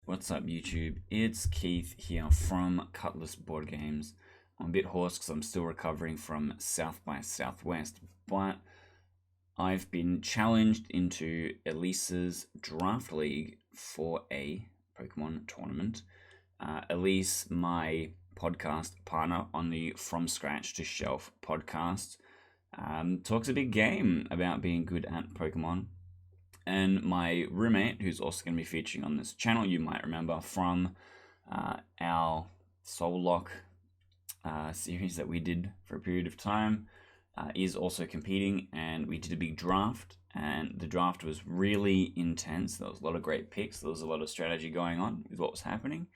What's up, YouTube? It's Keith here from Cutlass Board Games. I'm a bit hoarse because I'm still recovering from South by Southwest, but I've been challenged into Elise's Draft League for a Pokemon tournament. Elise, my podcast partner on the From Scratch to Shelf podcast, talks a big game about being good at Pokemon. And my roommate, who's also going to be featuring on this channel, you might remember from our Soul Lock series that we did for a period of time, is also competing, and we did a big draft, and the draft was really intense. There was a lot of great picks, there was a lot of strategy going on with what was happening,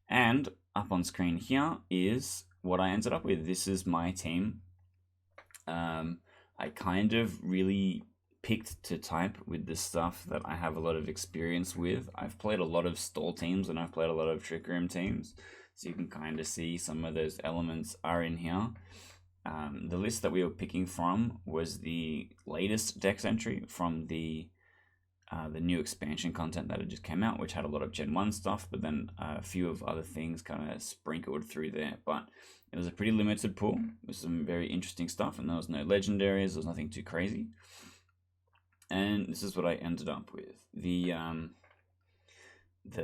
and up on screen here is what I ended up with. This is my team. I kind of really picked to type with the stuff that I have a lot of experience with. I've played a lot of stall teams and I've played a lot of Trick Room teams, so you can kind of see some of those elements are in here. The list that we were picking from was the latest Dex entry from the new expansion content that had just came out, which had a lot of Gen 1 stuff, but then a few of other things kind of sprinkled through there. But it was a pretty limited pool with some very interesting stuff, and there was no legendaries, there was nothing too crazy. And this is what I ended up with. The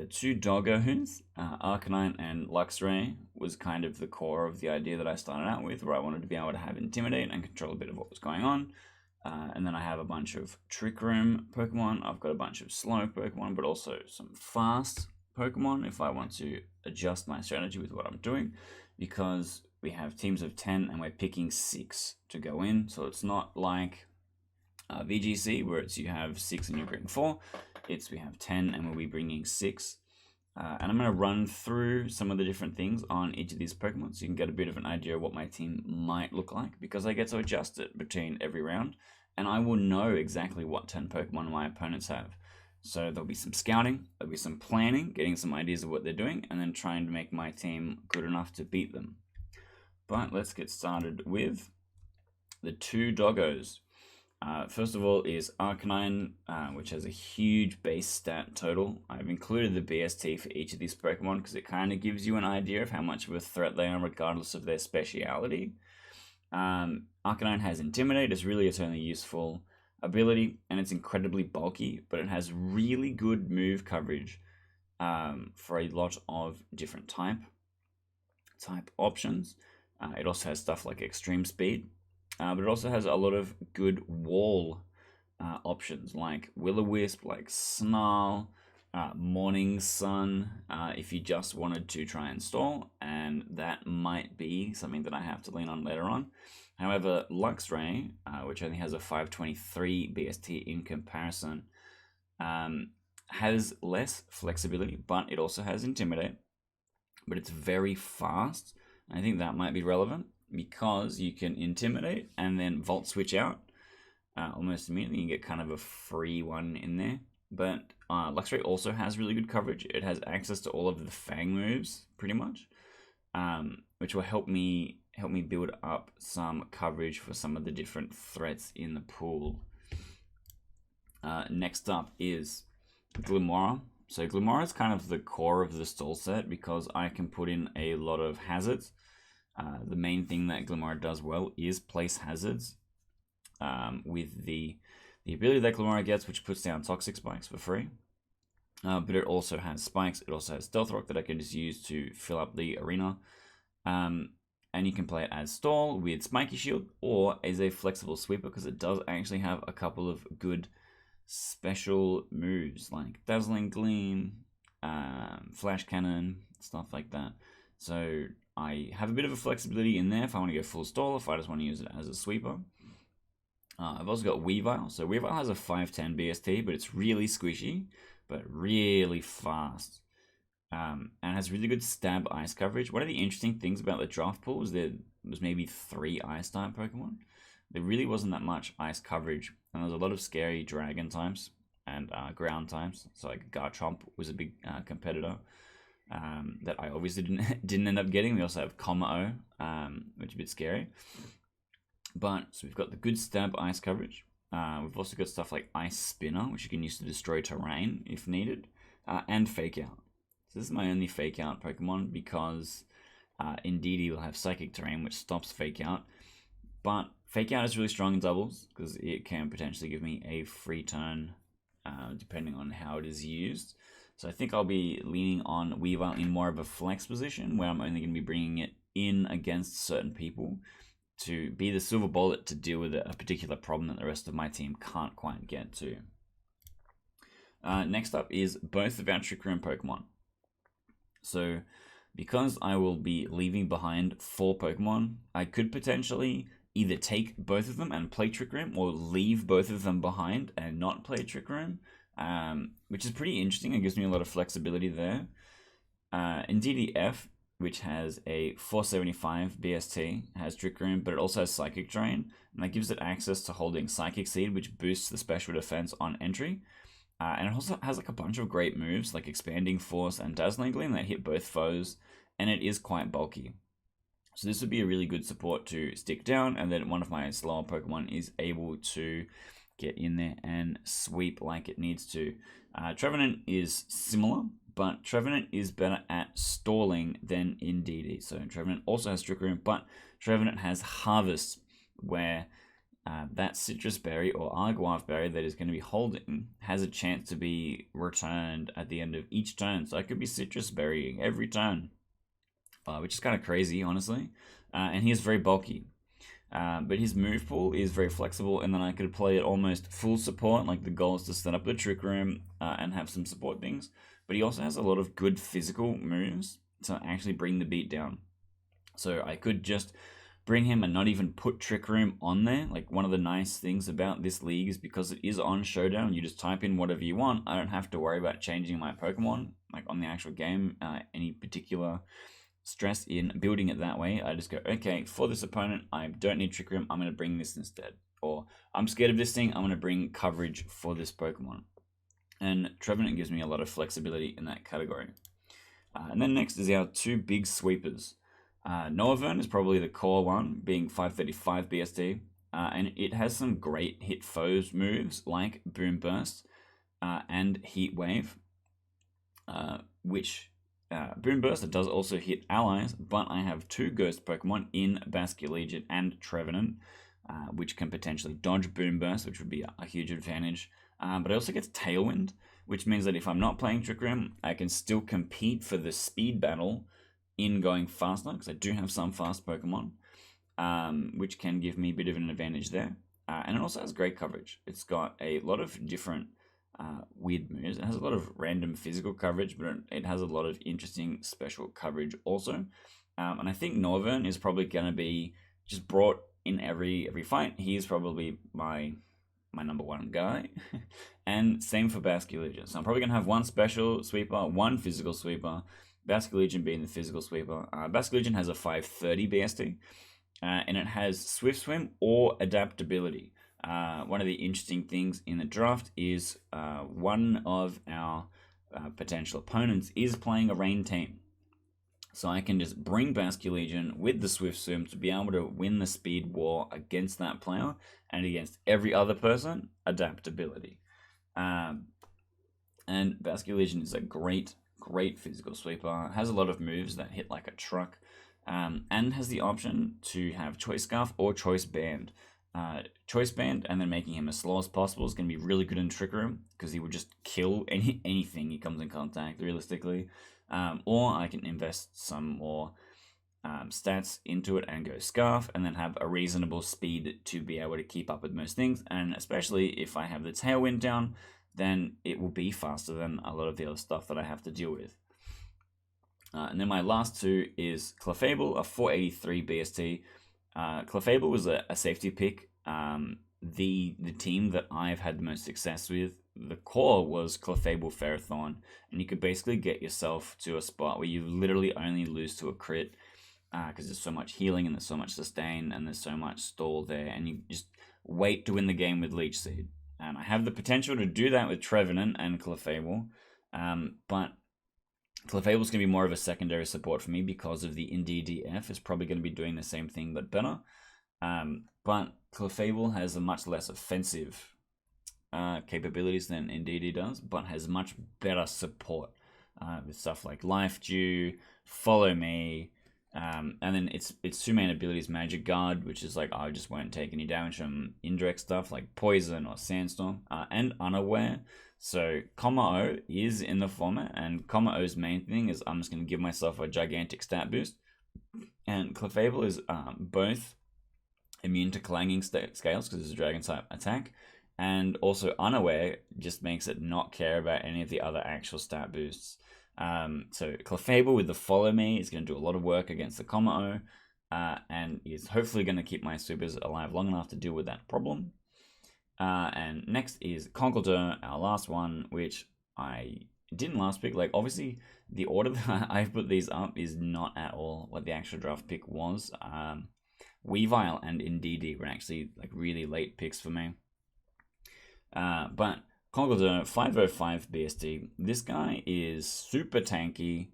two doggos, Arcanine and Luxray, was kind of the core of the idea that I started out with, where I wanted to be able to have Intimidate and control a bit of what was going on. And then I have a bunch of Trick Room Pokemon. I've got a bunch of slow Pokemon, but also some fast Pokemon if I want to adjust my strategy with what I'm doing, because we have teams of 10 and we're picking 6 to go in. So it's not like VGC, where it's you have 6 and you bring 4. It's we have 10 and we'll be bringing 6. And I'm going to run through some of the different things on each of these Pokemon so you can get a bit of an idea of what my team might look like, because I get to adjust it between every round, and I will know exactly what 10 Pokemon my opponents have. So there'll be some scouting, there'll be some planning, getting some ideas of what they're doing, and then trying to make my team good enough to beat them. But let's get started with the two doggos. First of all is Arcanine, which has a huge base stat total. I've included the BST for each of these Pokemon because it kind of gives you an idea of how much of a threat they are regardless of their speciality. Arcanine has Intimidate, it's really its only useful ability, and it's incredibly bulky, but it has really good move coverage for a lot of different type options. It also has stuff like Extreme Speed. But it also has a lot of good wall options, like Will-O-Wisp, like Snarl, Morning Sun, if you just wanted to try and stall, and that might be something that I have to lean on later on. However, Luxray, which only has a 523 BST in comparison, has less flexibility, but it also has Intimidate, but it's very fast. I think that might be relevant, because you can Intimidate and then Volt Switch out almost immediately. You get kind of a free one in there. But Luxray also has really good coverage. It has access to all of the Fang moves, pretty much, which will help me build up some coverage for some of the different threats in the pool. Next up is Glimmora. So Glimmora is kind of the core of the stall set because I can put in a lot of hazards. The main thing that Glimmora does well is place hazards with the ability that Glimmora gets, which puts down Toxic Spikes for free. But it also has Spikes, it also has Stealth Rock that I can just use to fill up the arena. And you can play it as stall with Spiky Shield or as a flexible sweeper, because it does actually have a couple of good special moves like Dazzling Gleam, Flash Cannon, stuff like that. So I have a bit of a flexibility in there if I want to go full stall, if I just want to use it as a sweeper. I've also got Weavile. So Weavile has a 510 BST, but it's really squishy, but really fast. And has really good stab ice coverage. One of the interesting things about the draft pool is there was maybe 3 ice type Pokemon. There really wasn't that much ice coverage, and there's a lot of scary dragon types and ground types. So like Garchomp was a big competitor. That I obviously didn't end up getting. We also have Kommo-o, which is a bit scary. But so we've got the good stab ice coverage. We've also got stuff like Ice Spinner, which you can use to destroy terrain if needed, and Fake Out. So this is my only Fake Out Pokemon because Indeedee will have Psychic Terrain, which stops Fake Out. But Fake Out is really strong in doubles because it can potentially give me a free turn depending on how it is used. So I think I'll be leaning on Weaver in more of a flex position where I'm only going to be bringing it in against certain people to be the silver bullet to deal with a particular problem that the rest of my team can't quite get to. Next up is both of our Trick Room Pokemon. So because I will be leaving behind 4 Pokemon, I could potentially either take both of them and play Trick Room or leave both of them behind and not play Trick Room, which is pretty interesting. It gives me a lot of flexibility there. Indeedee F, which has a 475 BST, has Trick Room, but it also has Psychic Drain, and that gives it access to holding Psychic Seed, which boosts the special defense on entry. And it also has like a bunch of great moves, like Expanding Force and Dazzling Gleam that hit both foes, and it is quite bulky. So this would be a really good support to stick down, and then one of my slower Pokemon is able to get in there and sweep like it needs to. Trevenant is similar, but Trevenant is better at stalling than Indeedee. So Trevenant also has Trick Room, but Trevenant has Harvest, where that Citrus Berry or Argouaf Berry that is going to be holding has a chance to be returned at the end of each turn. So I could be Citrus Berrying every turn, which is kind of crazy, honestly. And he is very bulky. But his move pool is very flexible, and then I could play it almost full support. Like the goal is to set up the Trick Room and have some support things. But he also has a lot of good physical moves to actually bring the beat down. So I could just bring him and not even put Trick Room on there. Like one of the nice things about this league is because it is on Showdown, you just type in whatever you want. I don't have to worry about changing my Pokemon, like on the actual game, any particular stress in building it that way. I just go, okay, for this opponent, I don't need Trick Room, I'm going to bring this instead. Or I'm scared of this thing, I'm going to bring coverage for this Pokemon. And Trevenant gives me a lot of flexibility in that category. And then next is our 2 big sweepers. Noivern is probably the core one, being 535 BST, and it has some great hit foes moves like Boom Burst and Heat Wave, which Boom Burst does also hit allies, but I have 2 ghost Pokemon in Basculegion and Trevenant, which can potentially dodge Boom Burst, which would be a huge advantage. But it also gets Tailwind, which means that if I'm not playing Trick Room, I can still compete for the speed battle in going faster, because I do have some fast Pokemon, which can give me a bit of an advantage there. And it also has great coverage. It's got a lot of different weird moves. It has a lot of random physical coverage, but it has a lot of interesting special coverage also. And I think Noivern is probably going to be just brought in every fight. He is probably my number 1 guy. And same for Basculegion. So I'm probably going to have 1 special sweeper, 1 physical sweeper, Basculegion being the physical sweeper. Basculegion has a 530 BST, and it has Swift Swim or Adaptability. One of the interesting things in the draft is one of our potential opponents is playing a rain team. So I can just bring Basculegion with the Swift Swim to be able to win the speed war against that player and against every other person, Adaptability. And Basculegion is a great physical sweeper, has a lot of moves that hit like a truck, and has the option to have Choice Scarf or Choice Band. Choice Band and then making him as slow as possible is going to be really good in Trick Room because he would just kill anything he comes in contact, realistically. Or I can invest some more stats into it and go Scarf and then have a reasonable speed to be able to keep up with most things, and especially if I have the Tailwind down, then it will be faster than a lot of the other stuff that I have to deal with. And then my last 2 is Clefable, a 483 BST. Clefable was a safety pick. The team that I've had the most success with, the core was Clefable Ferrothorn, and you could basically get yourself to a spot where you literally only lose to a crit because there's so much healing and there's so much sustain and there's so much stall there, and you just wait to win the game with Leech Seed. And I have the potential to do that with Trevenant and Clefable, but Clefable's going to be more of a secondary support for me because of the Indeedee F. Is probably going to be doing the same thing but better. But Clefable has a much less offensive capabilities than Indeedee does, but has much better support. with stuff like Life Dew, Follow Me, and then its two main abilities, Magic Guard, which is like I just won't take any damage from indirect stuff like Poison or Sandstorm, and Unaware. So Comma O is in the format, and Comma O's main thing is I'm just going to give myself a gigantic stat boost. And Clefable is both immune to clanging scales because it's a dragon type attack, and also Unaware just makes it not care about any of the other actual stat boosts. So Clefable with the Follow Me is going to do a lot of work against the Comma O, and is hopefully going to keep my supers alive long enough to deal with that problem. And next is Conkeldurr, our last one, which I didn't last pick. Like, obviously, the order that I've put these up is not at all what the actual draft pick was. Weavile and Indeedee were actually like really late picks for me. But Conkeldurr, 505 BST. This guy is super tanky.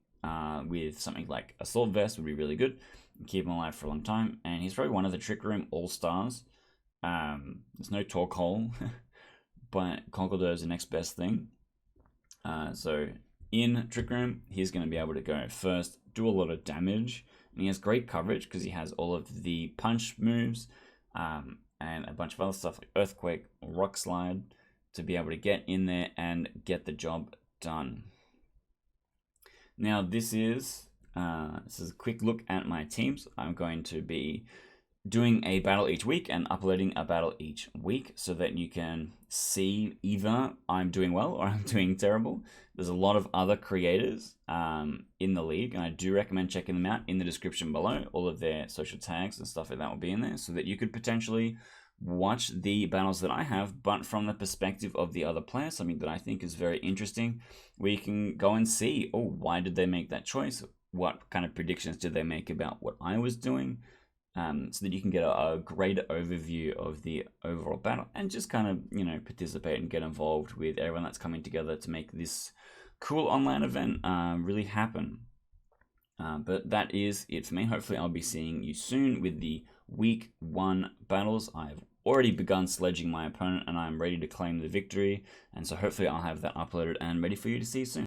With something like Assault Vest would be really good. Keep him alive for a long time. And he's probably one of the Trick Room All-Stars. There's no Torque Hole, but Conkeldurr is the next best thing. So in Trick Room, he's going to be able to go first, do a lot of damage, and he has great coverage because he has all of the punch moves, and a bunch of other stuff like Earthquake, Rock Slide, to be able to get in there and get the job done. Now this is a quick look at my teams. I'm going to be doing a battle each week and uploading a battle each week so that you can see either I'm doing well or I'm doing terrible. There's a lot of other creators in the league, and I do recommend checking them out in the description below. All of their social tags and stuff like that will be in there so that you could potentially watch the battles that I have, but from the perspective of the other player, something that I think is very interesting, where you can go and see, oh, why did they make that choice? What kind of predictions did they make about what I was doing? So that you can get a greater overview of the overall battle and just kind of, you know, participate and get involved with everyone that's coming together to make this cool online event really happen. But that is it for me. Hopefully I'll be seeing you soon with the week 1 battles. I've already begun sledging my opponent and I'm ready to claim the victory. And so hopefully I'll have that uploaded and ready for you to see soon.